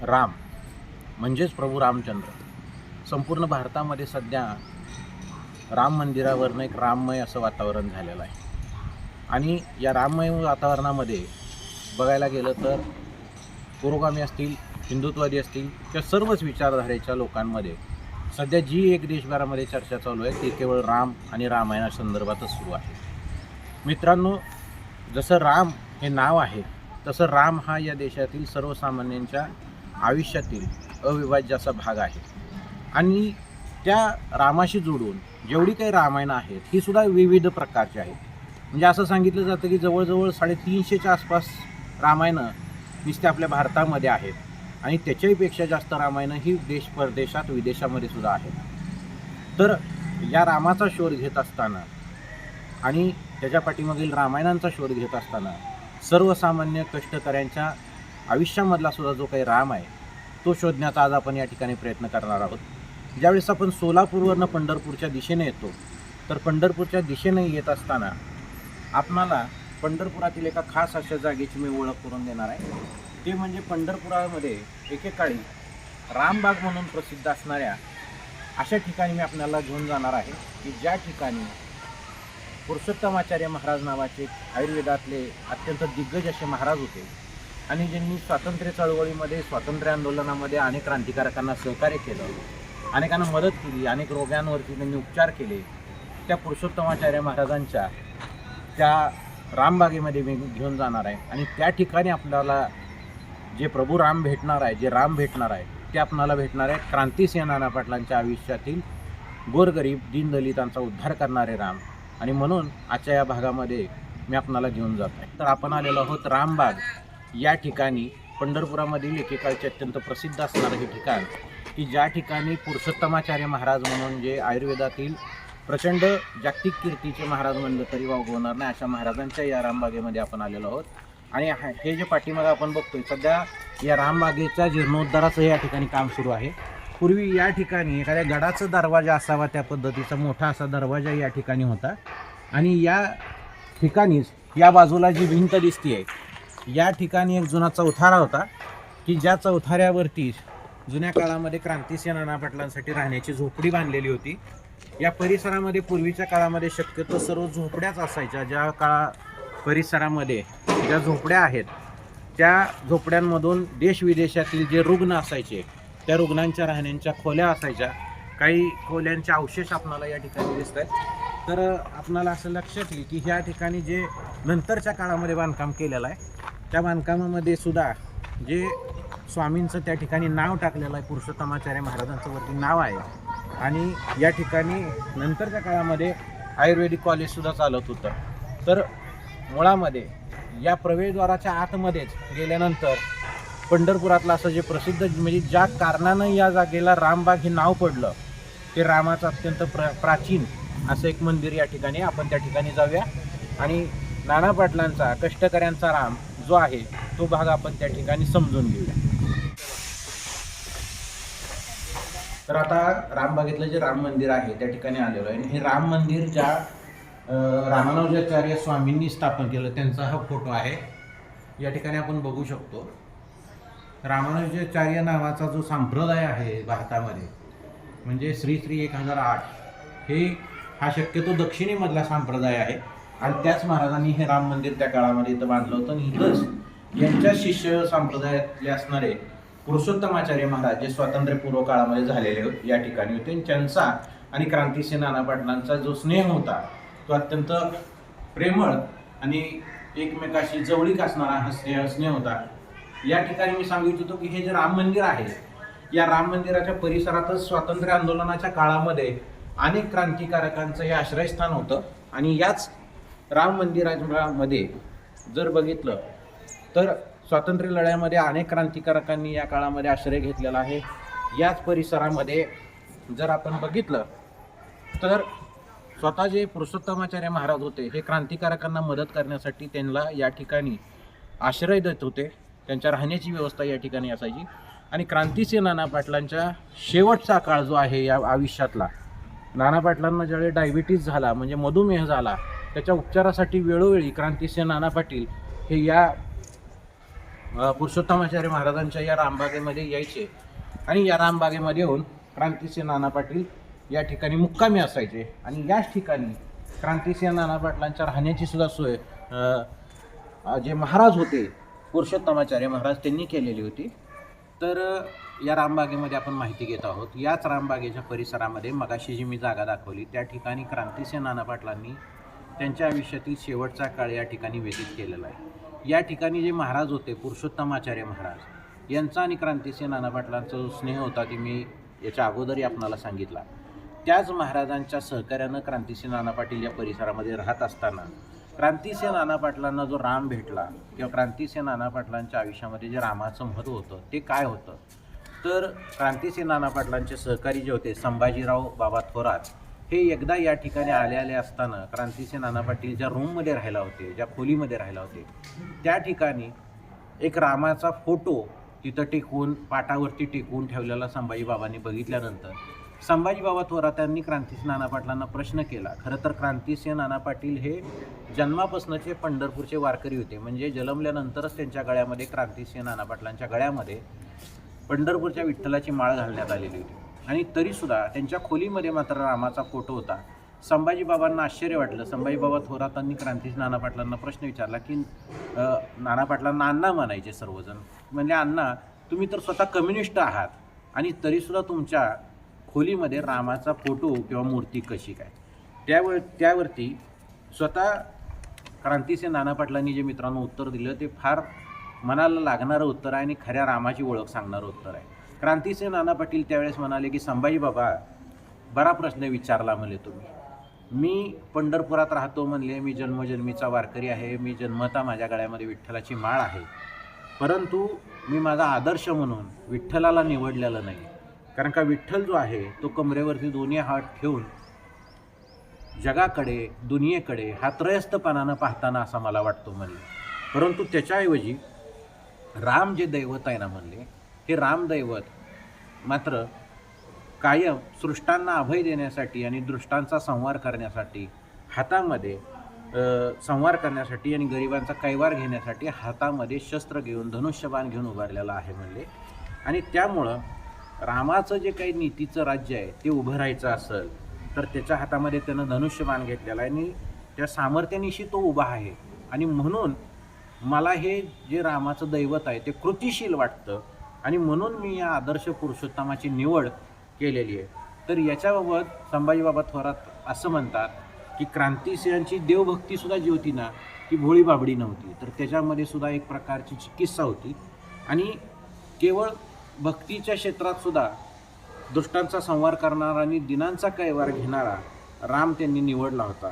राम म्हणजेच प्रभू रामचंद्र. संपूर्ण भारतामध्ये सध्या राम मंदिरावरनं एक राममय असं वातावरण झालेलं आहे. आणि या राममय वातावरणामध्ये बघायला गेलं तर पुरोगामी असतील, हिंदुत्ववादी असतील किंवा सर्वच विचारधारेच्या लोकांमध्ये सध्या जी एक देशभरामध्ये चर्चा चालू आहे ती केवळ राम आणि रामायणासंदर्भातच सुरू आहे. मित्रांनो, जसं राम हे नाव आहे तसं राम हा या देशातील सर्वसामान्यांच्या आयुष्यातील अविभाज्य असा भाग आहे. आणि त्या रामाशी जोडून जेवढी काही रामायणं आहेत ही सुद्धा विविध प्रकारची आहेत. म्हणजे असं सांगितलं जातं की जवळजवळ 350च्या आसपास रामायणं नुसते आपल्या भारतामध्ये आहेत आणि त्याच्याहीपेक्षा जास्त रामायणं ही देश परदेशात विदेशामध्ये सुद्धा आहेत. तर या रामाचा शोध घेत असताना आणि त्याच्या पाठीमागील रामायणांचा शोध घेत असताना सर्वसामान्य कष्टकऱ्यांच्या आयुष्यामधला सुद्धा जो काही राम आहे तो शोधण्याचा आज आपण या ठिकाणी प्रयत्न करणार आहोत. ज्यावेळेस आपण सोलापूरवरनं पंढरपूरच्या दिशेने येतो तर पंढरपूरच्या दिशेने येत असताना आपणाला पंढरपुरातील एका खास अशा जागेची मी ओळख करून देणार आहे. ते म्हणजे पंढरपुरामध्ये एकेकाळी रामबाग म्हणून प्रसिद्ध असणाऱ्या अशा ठिकाणी मी आपल्याला घेऊन जाणार आहे की ज्या ठिकाणी पुरुषोत्तमाचार्य महाराज नावाचे आयुर्वेदातले अत्यंत दिग्गज असे महाराज होते आणि ज्यांनी स्वातंत्र्य चळवळीमध्ये, स्वातंत्र्य आंदोलनामध्ये अनेक क्रांतिकारकांना सहकार्य केलं, अनेकांना मदत केली, अनेक रोगांवरती त्यांनी उपचार केले. त्या पुरुषोत्तमाचार्य महाराजांच्या त्या रामबागेमध्ये मी घेऊन जाणार आहे आणि त्या ठिकाणी आपल्याला जे प्रभू राम भेटणार आहे, जे राम भेटणार आहे ते आपल्याला भेटणार आहे क्रांतिसिंह नाना पाटलांच्या आयुष्यातील गोरगरीब दीनदलितांचा उद्धार करणारे राम. आणि म्हणून आजच्या या भागामध्ये मी आपणाला घेऊन जात आहे. तर आपण आलेलो आहोत रामबाग या ठिकाणी, पंढरपुरामधील एकेकाळचे अत्यंत प्रसिद्ध असणारं हे ठिकाण की ज्या ठिकाणी पुरुषोत्तमाचार्य महाराज म्हणून जे आयुर्वेदातील प्रचंड जागतिक कीर्तीचे महाराज म्हणलं तरी वावगवणार नाही अशा महाराजांच्या या रामबागेमध्ये आपण आलेलो आहोत. आणि हे जे पाठीमागं आपण बघतोय सध्या या रामबागेच्या जीर्णोद्धाराचं या ठिकाणी काम सुरू आहे. पूर्वी या ठिकाणी एखाद्या गडाचा दरवाजा असावा त्या पद्धतीचा मोठा असा दरवाजा या ठिकाणी होता आणि या ठिकाणीच या बाजूला जी भिंत दिसते आहे या ठिकाणी एक जुना चौथारा होता की ज्या चौथाऱ्यावरती जुन्या काळामध्ये क्रांतिसिंह नाना पाटलांसाठी राहण्याची झोपडी बांधलेली होती. या परिसरामध्ये पूर्वीच्या काळामध्ये शक्यतो सर्व झोपड्याच असायच्या. ज्या परिसरामध्ये ज्या झोपड्या आहेत त्या झोपड्यांमधून देशविदेशातील जे रुग्ण असायचे त्या रुग्णांच्या राहण्यांच्या खोल्या असायच्या. काही खोल्यांचे अवशेष आपणाला या ठिकाणी दिसत आहेत. तर आपणाला असं लक्षात येईल की ह्या ठिकाणी जे नंतरच्या काळामध्ये बांधकाम केलेलं आहे त्या बांधकामामध्ये सुद्धा जे स्वामींचं त्या ठिकाणी नाव टाकलेलं आहे, पुरुषोत्तमाचार्य महाराजांचं वरती नाव आहे. आणि या ठिकाणी नंतरच्या काळामध्ये आयुर्वेदिक कॉलेजसुद्धा चालत होतं. तर मुळामध्ये या प्रवेशद्वाराच्या आतमध्येच गेल्यानंतर पंढरपुरातलं असं जे प्रसिद्ध म्हणजे ज्या कारणानं या जागेला रामबाग हे नाव पडलं ते रामाचं अत्यंत प्राचीन असं एक मंदिर या ठिकाणी. आपण त्या ठिकाणी जाऊया आणि नाना पाटलांचा कष्टकऱ्यांचा राम जो आहे तो भाग आपण त्या ठिकाणी समजून घेऊया. तर आता रामबागेतलं जे राम मंदिर आहे त्या ठिकाणी आलेलो आहे. हे राम मंदिर ज्या रामानुजाचार्य स्वामींनी स्थापन केलं त्यांचा हा फोटो आहे. या ठिकाणी आपण बघू शकतो रामानुजाचार्य नावाचा जो संप्रदाय आहे भारतामध्ये म्हणजे श्री 1008 हा शक्यतो दक्षिणेमधला संप्रदाय आहे. आणि त्याच महाराजांनी हे राम मंदिर त्या काळामध्ये इथं बांधलं होतं. आणि इथंच यांच्या शिष्य संप्रदायातले असणारे पुरुषोत्तमाचार्य महाराज जे स्वातंत्र्यपूर्व काळामध्ये झालेले या ठिकाणी होते. त्यांचा आणि क्रांतिसिंह नाना पाटलांचा जो स्नेह होता तो अत्यंत प्रेमळ आणि एकमेकाशी जवळीक असणारा हा स्नेह होता. या ठिकाणी मी सांगू इच्छितो की हे जे राम मंदिर आहे या राम मंदिराच्या परिसरातच स्वातंत्र्य आंदोलनाच्या काळामध्ये अनेक क्रांतिकारकांचं हे आश्रयस्थान होतं. आणि याच राम मंदिरामध्ये जर बघितलं तर स्वातंत्र्य लढ्यामध्ये अनेक क्रांतिकारकांनी या काळामध्ये आश्रय घेतलेला आहे. याच परिसरामध्ये जर आपण बघितलं तर स्वतः जे पुरुषोत्तमाचार्य महाराज होते हे क्रांतिकारकांना मदत करण्यासाठी त्यांना या ठिकाणी आश्रय देत होते. त्यांच्या राहण्याची व्यवस्था या ठिकाणी असायची. आणि क्रांतिसिंह नाना पाटलांच्या शेवटचा काळ जो आहे या आयुष्यातला, नाना पाटलांना ज्यावेळी डायबिटीज झाला म्हणजे मधुमेह झाला त्याच्या उपचारासाठी वेळोवेळी क्रांतिसिंह नाना पाटील हे या पुरुषोत्तमाचार्य महाराजांच्या या रामबागेमध्ये यायचे आणि या रामबागेमध्ये येऊन क्रांतिसिंह नाना पाटील या ठिकाणी मुक्कामी असायचे आणि याच ठिकाणी क्रांतिसिंह नाना पाटलांच्या राहण्याची सुद्धा सोय जे महाराज होते पुरुषोत्तमाचार्य महाराज त्यांनी केलेली होती. तर या रामबागेमध्ये आपण माहिती घेत आहोत. याच रामबागेच्या परिसरामध्ये मगाशी जी मी जागा दाखवली त्या ठिकाणी क्रांतिसिंह नाना पाटलांनी त्यांच्या आयुष्यातील शेवटचा काळ या ठिकाणी व्यतीत केलेला आहे. या ठिकाणी जे महाराज होते पुरुषोत्तमाचार्य महाराज यांचा आणि क्रांतिसिंह नाना पाटलांचा जो स्नेह होता ते मी याच्या अगोदरही आपणाला सांगितला. त्याच महाराजांच्या सहकार्यानं क्रांतिसिंह नाना पाटील या परिसरामध्ये राहत असताना क्रांतिसिंह नाना पाटलांना जो राम भेटला किंवा क्रांतिसिंह नाना पाटलांच्या आयुष्यामध्ये जे रामाचं महत्त्व होतं ते काय होतं, तर क्रांतिसिंह नाना पाटलांचे सहकारी जे होते संभाजीराव बाबा थोरात हे एकदा या ठिकाणी आले असताना क्रांतिसिंह नाना पाटील ज्या रूममध्ये राहिला होते, ज्या खोलीमध्ये राहिला होते त्या ठिकाणी एक रामाचा फोटो तिथं टेकवून पाटावरती टेकवून ठेवलेला संभाजी बाबांनी बघितल्यानंतर संभाजी बाबा थोरातांनी क्रांतिसिंह नाना पाटलांना प्रश्न केला. खरं तर क्रांतिसिंह नाना पाटील हे जन्मापासूनचे पंढरपूरचे वारकरी होते, म्हणजे जन्मल्यानंतरच त्यांच्या गळ्यामध्ये क्रांतिसिंह नाना पाटलांच्या गळ्यामध्ये पंढरपूरच्या विठ्ठलाची माळ घालण्यात आलेली होती आणि तरीसुद्धा त्यांच्या खोलीमध्ये मात्र रामाचा फोटो होता. संभाजी बाबांना आश्चर्य वाटलं. संभाजी बाबा थोरातांनी क्रांतिसिंह नाना पाटलांना प्रश्न विचारला की नाना पाटलांना अण्णा म्हणायचे सर्वजण, म्हणजे अण्णा तुम्ही तर स्वतः कम्युनिस्ट आहात आणि तरीसुद्धा तुमच्या खोलीमध्ये रामाचा फोटो किंवा मूर्ती कशी काय. त्यावरती स्वतः क्रांतिसिंह नाना पाटलांनी जे मित्रांनो उत्तर दिलं ते फार मनाला लागणारं उत्तर आहे आणि खऱ्या रामाची ओळख सांगणारं उत्तर आहे. क्रांतिसिंह नाना पाटील त्यावेळेस म्हणाले की संभाजी बाबा बरा प्रश्न विचारला म्हणले तुम्ही. मी पंढरपुरात राहतो म्हणले, मी जन्मजन्मीचा वारकरी आहे, मी जन्मता माझ्या गळ्यामध्ये विठ्ठलाची माळ आहे, परंतु मी माझा आदर्श म्हणून विठ्ठलाला निवडलेलं नाही. कारण का विठ्ठल जो आहे तो कमरेवरती दोन्ही हात ठेवून जगाकडे दुनियेकडे हा त्रयस्थपणानं पाहताना असा मला वाटतो म्हणले. परंतु त्याच्याऐवजी राम जे दैवत आहे ना म्हणले, हे रामदैवत मात्र कायम सृष्टांना अभय देण्यासाठी आणि दृष्टांचा संहार करण्यासाठी हातामध्ये संहार करण्यासाठी आणि गरिबांचा कैवार घेण्यासाठी हातामध्ये शस्त्र घेऊन धनुष्यबाण घेऊन उभारलेला आहे म्हणले. आणि त्यामुळं रामाचं जे काही नीतीचं राज्य आहे ते उभं राहायचं असेल तर त्याच्या हातामध्ये त्यानं धनुष्यबाण घेतलेला आहे आणि त्या सामर्थ्यानिशी तो उभा आहे. आणि म्हणून मला हे जे रामाचं दैवत आहे ते कृतिशील वाटतं आणि म्हणून मी या आदर्श पुरुषोत्तमाची निवड केलेली आहे. तर याच्याबाबत संभाजी बाबा थोरात असं म्हणतात की क्रांतिसिंहांची देवभक्तीसुद्धा जी होती ना ती भोळी बाबडी नव्हती, तर त्याच्यामध्ये सुद्धा एक प्रकारची चिकित्सा होती. आणि केवळ भक्तीच्या क्षेत्रात सुद्धा दुष्टांचा संहार करणारा आणि दिनांचा कैवार घेणारा राम त्यांनी निवडला होता.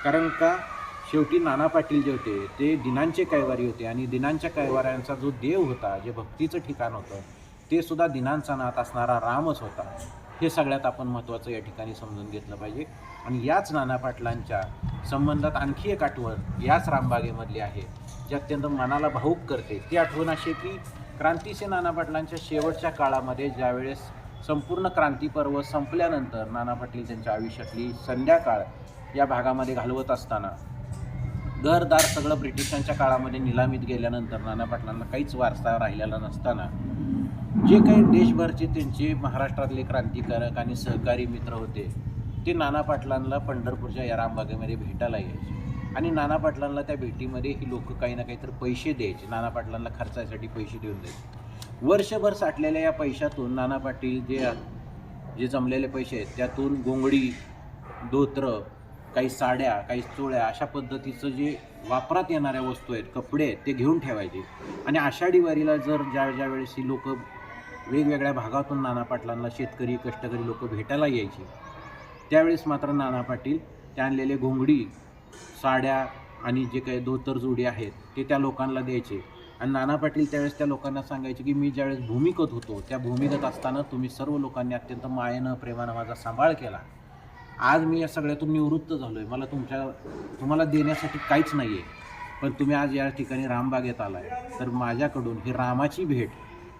कारण का शेवटी नाना पाटील जे होते ते दिनांचे कैवारी होते आणि दिनांच्या कैवाऱ्यांचा जो देव होता, जे भक्तीचं ठिकाण होतं ते सुद्धा दिनांचा नाथ असणारा रामच होता. हे सगळ्यात आपण महत्त्वाचं या ठिकाणी समजून घेतलं पाहिजे. आणि याच नाना पाटलांच्या संबंधात आणखी एक आठवण याच रामबागेमधली आहे जी अत्यंत मनाला भावूक करते. ती आठवण अशी की क्रांतिसिंह नाना पाटलांच्या शेवटच्या काळामध्ये ज्यावेळेस संपूर्ण क्रांतीपर्व संपल्यानंतर नाना पाटील त्यांच्या आयुष्यातली संध्याकाळ या भागामध्ये घालवत असताना घरदार सगळं ब्रिटिशांच्या काळामध्ये निलामीत गेल्यानंतर नाना पाटलांना काहीच वारसा राहिलेला नसताना जे काही देशभरचे त्यांचे महाराष्ट्रातले क्रांतिकारक आणि सहकारी मित्र होते ते नाना पाटलांना पंढरपूरच्या या रामबागेमध्ये भेटायला यायचे आणि नाना पाटलांना त्या भेटीमध्ये ही लोक काही ना काहीतरी पैसे द्यायचे, नाना पाटलांना खर्चासाठी पैसे देऊन द्यायचे. वर्षभर साठलेल्या या पैशातून नाना पाटील जे जमलेले पैसे आहेत त्यातून गोंगडी, धोत्र, काही साड्या, काही चोळ्या अशा पद्धतीचं जे वापरात येणाऱ्या वस्तू आहेत, कपडे आहेत ते घेऊन ठेवायचे. आणि आषाढी वारीला जर ज्या वेळेस ही लोक वेगवेगळ्या भागातून नाना पाटलांना शेतकरी कष्टकरी लोक भेटायला यायची त्यावेळेस मात्र नाना पाटील त्या आणलेले घोंगडी, साड्या आणि जे काही धोतर जोडी आहेत ते त्या लोकांना द्यायचे. आणि नाना पाटील त्यावेळेस त्या लोकांना सांगायचे की मी ज्यावेळेस भूमिगत होतो त्या भूमिगत असताना तुम्ही सर्व लोकांनी अत्यंत मायेनं प्रेमानं माझा सांभाळ केला. आज मी या सगळ्यातून निवृत्त झालो आहे, मला तुम्हाला देण्यासाठी काहीच नाही आहे, पण तुम्ही आज या ठिकाणी रामबागेत आला आहे तर माझ्याकडून ही रामाची भेट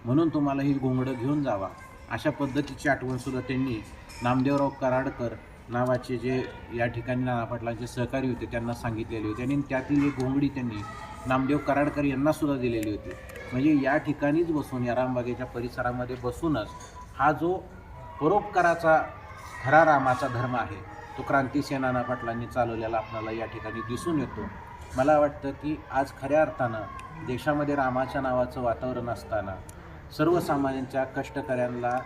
म्हणून तुम्हाला ही घोंगडं घेऊन जावा. अशा पद्धतीची आठवणसुद्धा त्यांनी नामदेवराव कराडकर नावाचे जे या ठिकाणी नाना पाटलांचे सहकारी होते त्यांना सांगितलेले होते. आणि त्यातील एक घोंगडी त्यांनी नामदेव कराडकर यांना सुद्धा दिलेली होती. म्हणजे या ठिकाणीच बसून, या रामबागेच्या परिसरामध्ये बसूनच हा जो परोपकाराचा खरा रामाचा धर्म आहे तो क्रांतिसेन नाना पाटलांनी चालवलेला आपल्याला या ठिकाणी दिसून येतो. मला वाटतं की आज खऱ्या अर्थानं देशामध्ये रामाच्या नावाचं वातावरण असताना सर्वसामान्यांच्या कष्टकऱ्यांना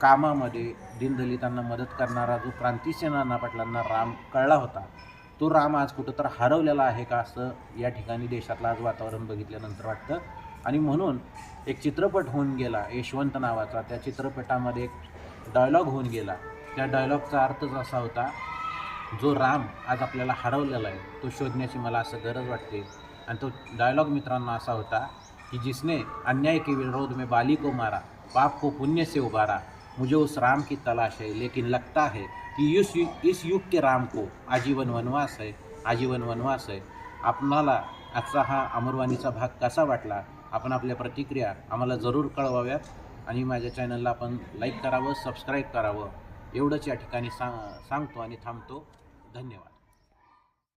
कामामध्ये दीनदलितांना मदत करणारा जो क्रांतिसेन नाना पाटलांना राम कळला होता, तो राम आज कुठं तर हरवलेला आहे का असं या ठिकाणी देशातलं आज वातावरण बघितल्यानंतर वाटतं. आणि म्हणून एक चित्रपट होऊन गेला यशवंत नावाचा, त्या चित्रपटामध्ये एक डायलॉग होऊन गेला. त्या डायलॉगचा अर्थच असा होता, जो राम आज आपल्याला हरवलेला आहे तो शोधण्याची मला असं गरज वाटते. आणि तो डायलॉग मित्रांनो असा होता कि जिसने अन्याय के विरोध में बाली को मारा, पाप को पुण्य से उबारा, मुझे उस राम की तलाश है, लेकिन लगता है कि इस युग के राम को आजीवन वनवास है, आजीवन वनवास है. आपणाला आजचा हा अमरवाणीचा भाग कसा वाटला, आपण आपल्या प्रतिक्रिया आम्हाला जरूर कळवाव्यात. आणि माझ्या चॅनलला आपण लाईक करावं, सबस्क्राईब करावं, एवढंच या ठिकाणी सांगतो आणि थांबतो. धन्यवाद.